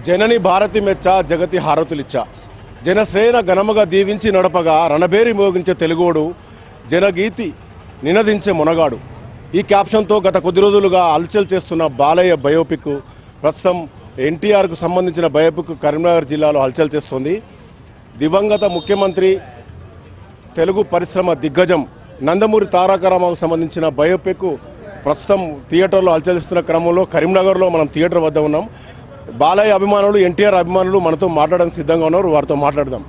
జనని భారతి మెచ్చ జగతి హారతులిచ్చ జనశ్రేయన ఘనముగా దీవించి నడపగా రణబేరి మోగించే తెలుగోడు జనగీతి నినదించే మునగాడు. ఈ క్యాప్షన్తో గత కొద్ది రోజులుగా హల్చల్ చేస్తున్న బాలయ్య బయోపిక్ ప్రస్తుతం ఎన్టీఆర్కు సంబంధించిన బయోపిక్ కరీంనగర్ జిల్లాలో హల్చల్ చేస్తుంది. దివంగత ముఖ్యమంత్రి తెలుగు పరిశ్రమ దిగ్గజం నందమూరి తారక రామారావుకు సంబంధించిన బయోపిక్ ప్రస్తుతం థియేటర్లో హల్చల్ చేస్తున్న క్రమంలో కరీంనగర్లో మనం థియేటర్ వద్ద ఉన్నాం. బాలయ్య అభిమానులు, ఎన్టీఆర్ అభిమానులు మనతో మాట్లాడడానికి సిద్ధంగా ఉన్నారు. వారితో మాట్లాడదాం.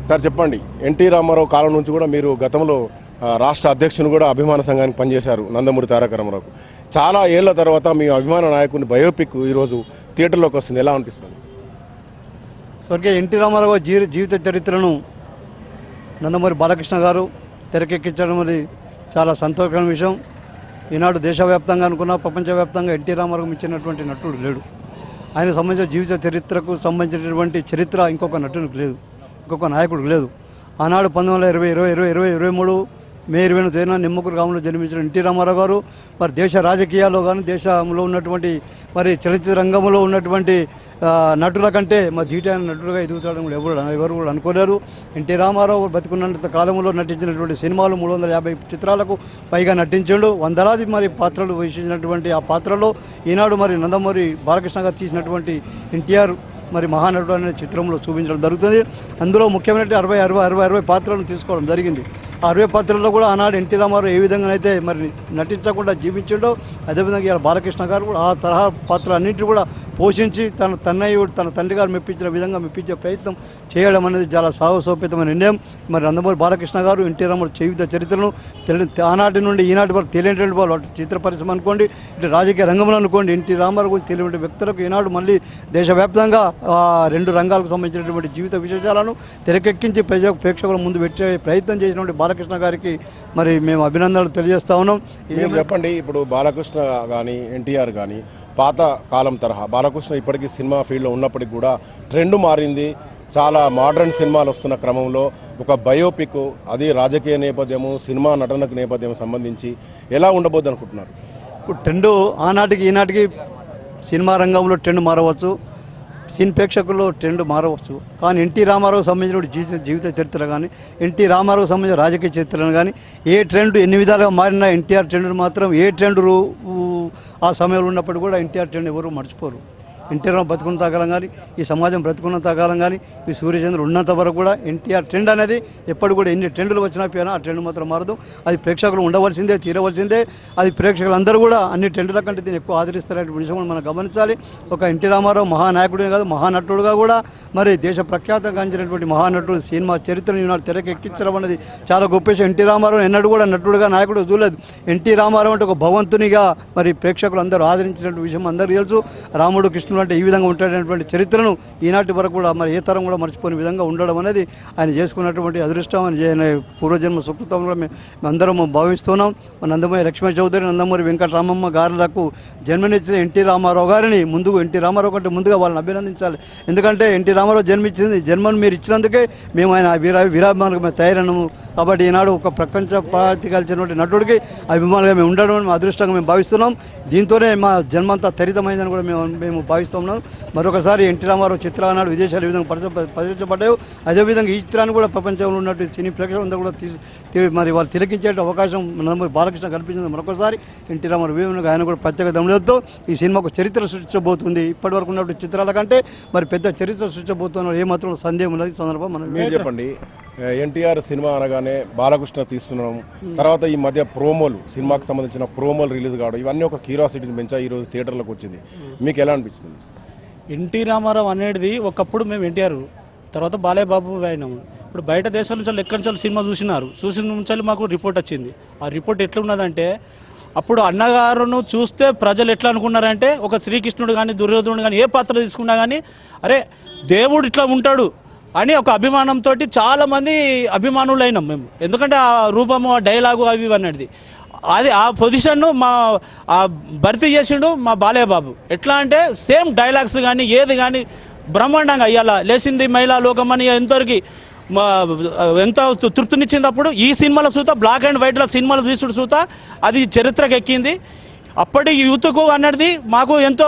సార్ చెప్పండి, ఎన్టీ రామారావు కాలం నుంచి కూడా మీరు గతంలో రాష్ట్ర అధ్యక్షుని కూడా అభిమాన సంఘానికి పనిచేశారు నందమూరి తారక రామారావుకు. చాలా ఏళ్ల తర్వాత మీ అభిమాన నాయకుని బయోపిక్ ఈరోజు థియేటర్లోకి వస్తుంది, ఎలా అనిపిస్తుంది? స్వర్గీయ ఎన్టీ రామారావు జీవిత చరిత్రను నందమూరి బాలకృష్ణ గారు తెరకెక్కించడం అనేది చాలా సంతోషకరమైన విషయం. ఈనాడు దేశవ్యాప్తంగా అనుకున్న ప్రపంచవ్యాప్తంగా ఎన్టీ రామారావు ఇచ్చినటువంటి నటుడు లేడు. ఆయన సంబంధించిన జీవిత చరిత్రకు సంబంధించినటువంటి చరిత్ర ఇంకొక నటునికి లేదు, ఇంకొక నాయకుడికి లేదు. ఆనాడు 1923 మే 20న తేదీన నిమ్మకూరు గ్రామంలో జన్మించిన ఎన్టీ రామారావు గారు మరి దేశ రాజకీయాల్లో కానీ దేశంలో ఉన్నటువంటి మరి చలనచిత్ర రంగంలో ఉన్నటువంటి నటుల కంటే మరి జీటైన నటుడుగా ఎదుగుతాడని ఎవరు కూడా అనుకోలేరు. ఎన్టీ రామారావు బతికున్నంత కాలంలో నటించినటువంటి సినిమాలు 350 చిత్రాలకు పైగా నటించాడు. వందలాది మరి పాత్రలు వహించినటువంటి ఆ పాత్రలో ఈనాడు మరి నందమూరి బాలకృష్ణ గారు తీసినటువంటి ఎన్టీఆర్ మరి మహానటుడు అనే చిత్రంలో చూపించడం జరుగుతుంది. అందులో ముఖ్యమైన 60 పాత్రలను తీసుకోవడం జరిగింది. ఆ 60 పాత్రల్లో కూడా ఆనాడు ఎన్టీ రామారావు ఏ విధంగానైతే మరి నటించకుండా జీవించాడో అదేవిధంగా ఇలా బాలకృష్ణ గారు కూడా ఆ తరహా పాత్రలు అన్నింటినీ కూడా పోషించి తన తండ్రి గారు మెప్పించిన విధంగా మెప్పించే ప్రయత్నం చేయడం అనేది చాలా సాహసోపేతమైన నిర్ణయం. మరి నందమూరి బాలకృష్ణ గారు ఎన్టీ రామారావు జీవిత చరిత్రను ఆనాటి నుండి ఈనాటి వరకు తెలియనటువంటి వాళ్ళు అటు చిత్ర పరిశ్రమ అనుకోండి, ఇటు రాజకీయ రంగంలో అనుకోండి, ఎన్టీ రామారావు గురించి తెలియని వ్యక్తులకు ఈనాడు మళ్ళీ దేశవ్యాప్తంగా 2 రంగాలకు సంబంధించినటువంటి జీవిత విశేషాలను తెరకెక్కించి ప్రేక్షకుల ముందు పెట్టే ప్రయత్నం చేసినటువంటి బాలకృష్ణ గారికి మరి మేము అభినందనలు తెలియజేస్తా ఉన్నాం. ఏం చెప్పండి, ఇప్పుడు బాలకృష్ణ కానీ ఎన్టీఆర్ కానీ పాత కాలం తరహా, బాలకృష్ణ ఇప్పటికీ సినిమా ఫీల్డ్లో ఉన్నప్పటికీ కూడా ట్రెండ్ మారింది. చాలా మోడర్న్ సినిమాలు వస్తున్న క్రమంలో ఒక బయోపిక్, అది రాజకీయ నేపథ్యము, సినిమా నటనకు నేపథ్యం సంబంధించి ఎలా ఉండబోద్ది అనుకుంటున్నారు? ఇప్పుడు ట్రెండ్ ఆనాటికి ఈనాటికి సినిమా రంగంలో ట్రెండ్ మారవచ్చు, సినీ ప్రేక్షకుల్లో ట్రెండ్ మారవచ్చు. కానీ ఎన్టీ రామారావు సంబంధించిన జీవిత చరిత్ర కానీ ఎన్టీ రామారావు సంబంధించిన రాజకీయ చరిత్రను కానీ ఏ ట్రెండ్ ఎన్ని విధాలుగా మారినా ఎన్టీఆర్ ట్రెండ్ మాత్రం ఏ ట్రెండ్ ఆ సమయంలో ఉన్నప్పుడు కూడా ఎన్టీఆర్ ట్రెండ్ ఎవరు మర్చిపోరు. ఎన్టీఆర్ బతుకున్నంత కాలం కానీ ఈ సమాజం బ్రతుకున్నంత కాలం కానీ ఈ సూర్యచంద్రుడు ఉన్నంత వరకు కూడా ఎన్టీఆర్ ట్రెండ్ అనేది ఎప్పుడు కూడా ఎన్ని ట్రెండ్లు వచ్చినా పోయినా ఆ ట్రెండ్ మాత్రం మారదు. అది ప్రేక్షకులు ఉండవలసిందే, తీరవలసిందే. అది ప్రేక్షకులందరూ కూడా అన్ని ట్రెండ్ల కంటే దీన్ని ఎక్కువ ఆదరిస్తారనే విషయం మనం గమనించాలి. ఒక ఎన్టీ రామారావు మహానాయకుడే కాదు, మహానటుడుగా కూడా మరి దేశ ప్రఖ్యాతం గాంచినటువంటి మహానటుడు సినిమా చరిత్రను ఈనాడు తెరకెక్కించడం అనేది చాలా గొప్ప విషయం. ఎన్టీ రామారావు ఎన్నడూ కూడా నటుడుగా నాయకుడు చూడలేదు. ఎన్టీ రామారావు అంటే ఒక భగవంతునిగా మరి ప్రేక్షకులు అందరూ ఆదరించినటువంటి విషయం అందరికీ తెలుసు. రాముడు కృష్ణుడు అంటే ఈ విధంగా ఉంటాడనేటువంటి చరిత్రను ఈనాటి వరకు కూడా మరి ఏ తరం కూడా మర్చిపోయిన విధంగా ఉండడం అనేది ఆయన చేసుకున్నటువంటి అదృష్టం అని పూర్వజన్మ సుకృతంలో మేమందరం భావిస్తున్నాం. నందమూరి లక్ష్మీ చౌదరి, నందమూరి వెంకటరామమ్మ గారులకు జన్మనిచ్చిన ఎన్టీ రామారావు గారిని ఎన్టీ రామారావు కంటే ముందుగా వాళ్ళని అభినందించాలి. ఎందుకంటే ఎన్టీ రామారావు జన్మను మీరు ఇచ్చినందుకే మేము ఆయన వీరాభిమానులుగా మేము తయారైనాము. కాబట్టి ఈనాడు ఒక ప్రపంచ పాతి కలిసినటువంటి నటుడికి అభిమానులుగా మేము ఉండడం మేము అదృష్టంగా మేము భావిస్తున్నాం. దీంతోనే మా జన్మంతా తరితమైందని కూడా మేము భావిస్తున్నాం. మరొకసారి ఎన్టీ రామారావు చిత్రాలు నాడు విదేశాలు ఈ విధంగా ప్రదర్శించబడ్డాయి. అదేవిధంగా ఈ చిత్రాన్ని కూడా ప్రపంచంలో ఉన్నట్టు సినీ ప్రేక్షకులందరూ కూడా మరి వాళ్ళు తిలకించే అవకాశం నందమూరి బాలకృష్ణ కల్పించింది. మరొకసారి ఎన్టీ రామారావు ఆయన కూడా ప్రత్యేక దమ్ములతో ఈ సినిమాకు చరిత్ర సృష్టించబోతుంది. ఇప్పటి వరకు ఉన్నటువంటి చిత్రాల కంటే మరి పెద్ద చరిత్ర సృష్టించబోతున్నారు, ఏమాత్రం సందేహం ఉన్నది. సందర్భం మనం మీరు చెప్పండి, ఎన్టీఆర్ సినిమా అనగానే బాలకృష్ణ తీస్తున్నాం, తర్వాత ఈ మధ్య ప్రోమోలు, సినిమాకి సంబంధించిన ప్రోమోలు రిలీజ్ కావడం, ఇవన్నీ ఒక క్యూరియాసిటీని పెంచా ఈరోజు థియేటర్లోకి వచ్చింది. మీకు ఎలా అనిపిస్తుంది? ఎన్టీ రామారావు అనేది ఒకప్పుడు మేము ఎన్టీఆర్ తర్వాత బాలయ్య బాబు అయినాము. ఇప్పుడు బయట దేశాల నుంచి ఎక్కడి నుంచి సినిమా చూసిన నుంచి మాకు రిపోర్ట్ వచ్చింది. ఆ రిపోర్ట్ ఎట్లా ఉన్నదంటే, అప్పుడు అన్నగారును చూస్తే ప్రజలు ఎట్లా అనుకున్నారంటే, ఒక శ్రీకృష్ణుడు కానీ దుర్యోధనుడు కానీ ఏ పాత్ర తీసుకున్నా కానీ అరే దేవుడు ఇట్లా ఉంటాడు అని ఒక అభిమానంతో చాలామంది అభిమానులు అయినాం మేము. ఎందుకంటే ఆ రూపము, ఆ డైలాగు అవి అనేది అది ఆ పొజిషన్ను భర్తీ చేసిండు మా బాలయ్య బాబు. ఎట్లా అంటే సేమ్ డైలాగ్స్ కానీ ఏది కానీ బ్రహ్మాండంగా ఇవాళ లేచింది మహిళా లోకం అని ఎంత తృప్తినిచ్చింది. అప్పుడు ఈ సినిమాల సూత బ్లాక్ అండ్ వైట్లో సినిమాలు తీసుడు సూత అది చరిత్రకు ఎక్కింది. అప్పటి యూత్కు అన్నది మాకు ఎంతో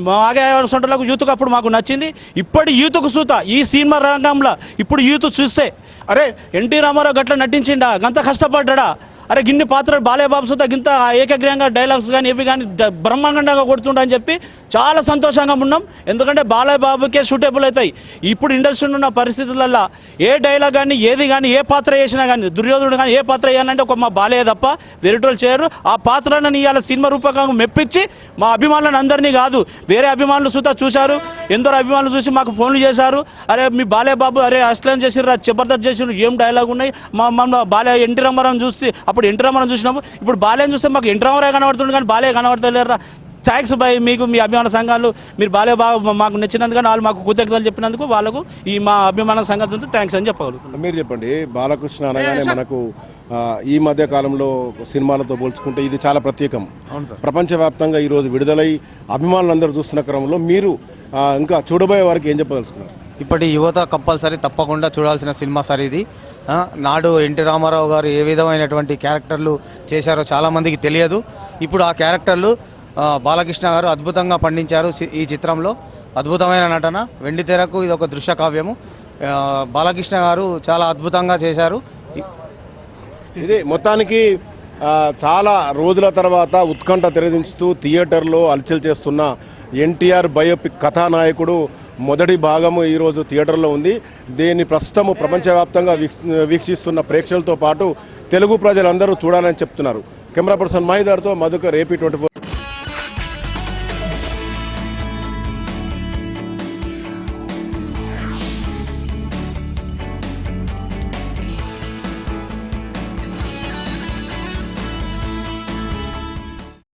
మాగే సొంటలకు యూత్కు అప్పుడు మాకు నచ్చింది. ఇప్పటి యూత్కు సూత ఈ సినిమా రంగంలో ఇప్పుడు యూత్ చూస్తే అరే ఎన్టీ రామారావు గట్ల నటించిండా, గంత కష్టపడ్డా, అరే గిన్ని పాత్రలు బాలేబాబు సుత గింత ఏకగ్రీయంగా డైలాగ్స్ కానీ ఇవి కానీ బ్రహ్మాండంగా కొడుతుండని చెప్పి చాలా సంతోషంగా ఉన్నాం. ఎందుకంటే బాలేబాబుకే సూటబుల్ అవుతాయి. ఇప్పుడు ఇండస్ట్రీలో ఉన్న పరిస్థితులలో ఏ డైలాగ్ కానీ ఏది కానీ ఏ పాత్ర వేసినా కానీ దుర్యోధనుడు కానీ ఏ పాత్ర వేయాలంటే ఒక మా బాలయ్య తప్ప వేరేటోళ్ళు చేయరు. ఆ పాత్రలను ఇవాళ సినిమా రూపకంగా మెప్పించి మా అభిమానులను అందరినీ కాదు వేరే అభిమానులు సుత చూశారు. ఎందరో అభిమానులు చూసి మాకు ఫోన్లు చేశారు, అరే మీ బాలేబాబు అరే అస్లం చేసిర్రు, జబర్దస్త్ చేసిర్రు, ఏం డైలాగ్ ఉన్నాయి. మా బాలయ్య ఎన్టీ రామారావు చూస్తే అప్పుడు ఎన్టీ రామారావు చూసినాము, ఇప్పుడు బాలయ్యను చూస్తే మాకు ఎన్టీ రామారావు కనబడుతుంది కానీ బాలయ్య కనబడతలేరా. థ్యాంక్స్ బై మీకు మీ అభిమాన సంఘాలు మీరు బాలయ్య బాబు మాకు నచ్చినందుకు వాళ్ళు మాకు కృతజ్ఞతలు చెప్పినందుకు వాళ్ళకు ఈ మా అభిమాన సంఘాలతో థ్యాంక్స్ అని చెప్పగలుగుతున్నాం. మీరు చెప్పండి, బాలకృష్ణ అనగానే మనకు ఈ మధ్య కాలంలో సినిమాలతో పోల్చుకుంటే ఇది చాలా ప్రత్యేకం. ప్రపంచవ్యాప్తంగా ఈరోజు విడుదలై అభిమానులందరూ చూస్తున్న క్రమంలో మీరు ఇంకా చూడబోయే వారికి ఏం చెప్పదలుచుకున్నారు? ఇప్పటి యువత కంపల్సరీ తప్పకుండా చూడాల్సిన సినిమా సార్ ఇది. నాడు ఎన్టీ రామారావు గారు ఏ విధమైనటువంటి క్యారెక్టర్లు చేశారో చాలామందికి తెలియదు. ఇప్పుడు ఆ క్యారెక్టర్లు బాలకృష్ణ గారు అద్భుతంగా పండించారు. ఈ చిత్రంలో అద్భుతమైన నటన, వెండితెరకు ఇది ఒక దృశ్య కావ్యము. బాలకృష్ణ గారు చాలా అద్భుతంగా చేశారు. ఇది మొత్తానికి చాలా రోజుల తర్వాత ఉత్కంఠ తెరదించుతూ థియేటర్లో హల్చల్ చేస్తున్న ఎన్టీఆర్ బయోపిక్ కథానాయకుడు మొదటి భాగము ఈరోజు థియేటర్లో ఉంది. దీన్ని ప్రస్తుతము ప్రపంచవ్యాప్తంగా వీక్షిస్తున్న ప్రేక్షకులతో పాటు తెలుగు ప్రజలందరూ చూడాలని చెప్తున్నారు. కెమెరా పర్సన్ మహిదార్తో మధుకర్, AP24.